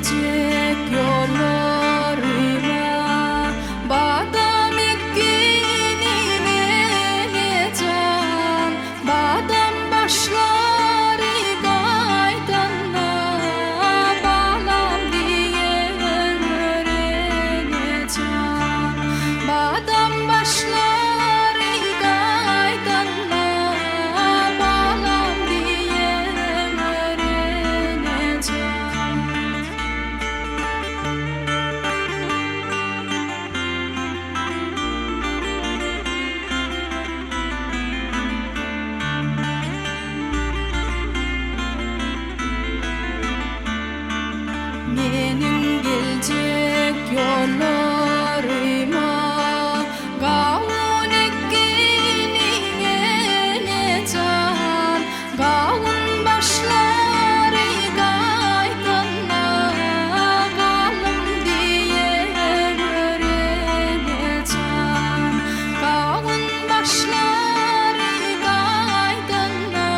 gelecek yollarıma badam ektiğini can badam başları kaydanla bağlam diye öğreneceğim badam başları kaydanla bağlam diye öğreneceğim. Menin gelecek yollarıma kavun ektiğini can kavun başları kaydanla kalım diye öğreneceğim kavun başları kaydanla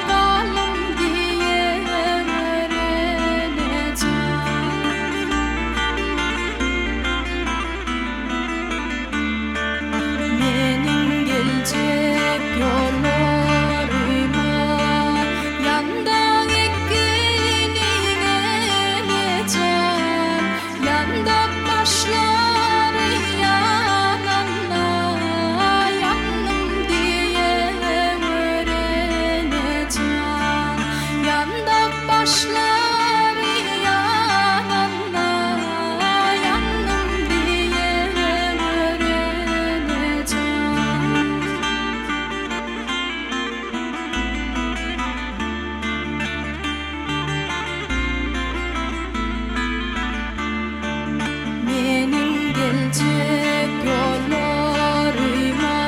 kalım diye menin gelecek yollarıma yandan ektiğini can yanda başları yananla yandım diye öğreneceğim yanda başları yananla yandım diye öğreneceğim. Menin gelecek yollarıma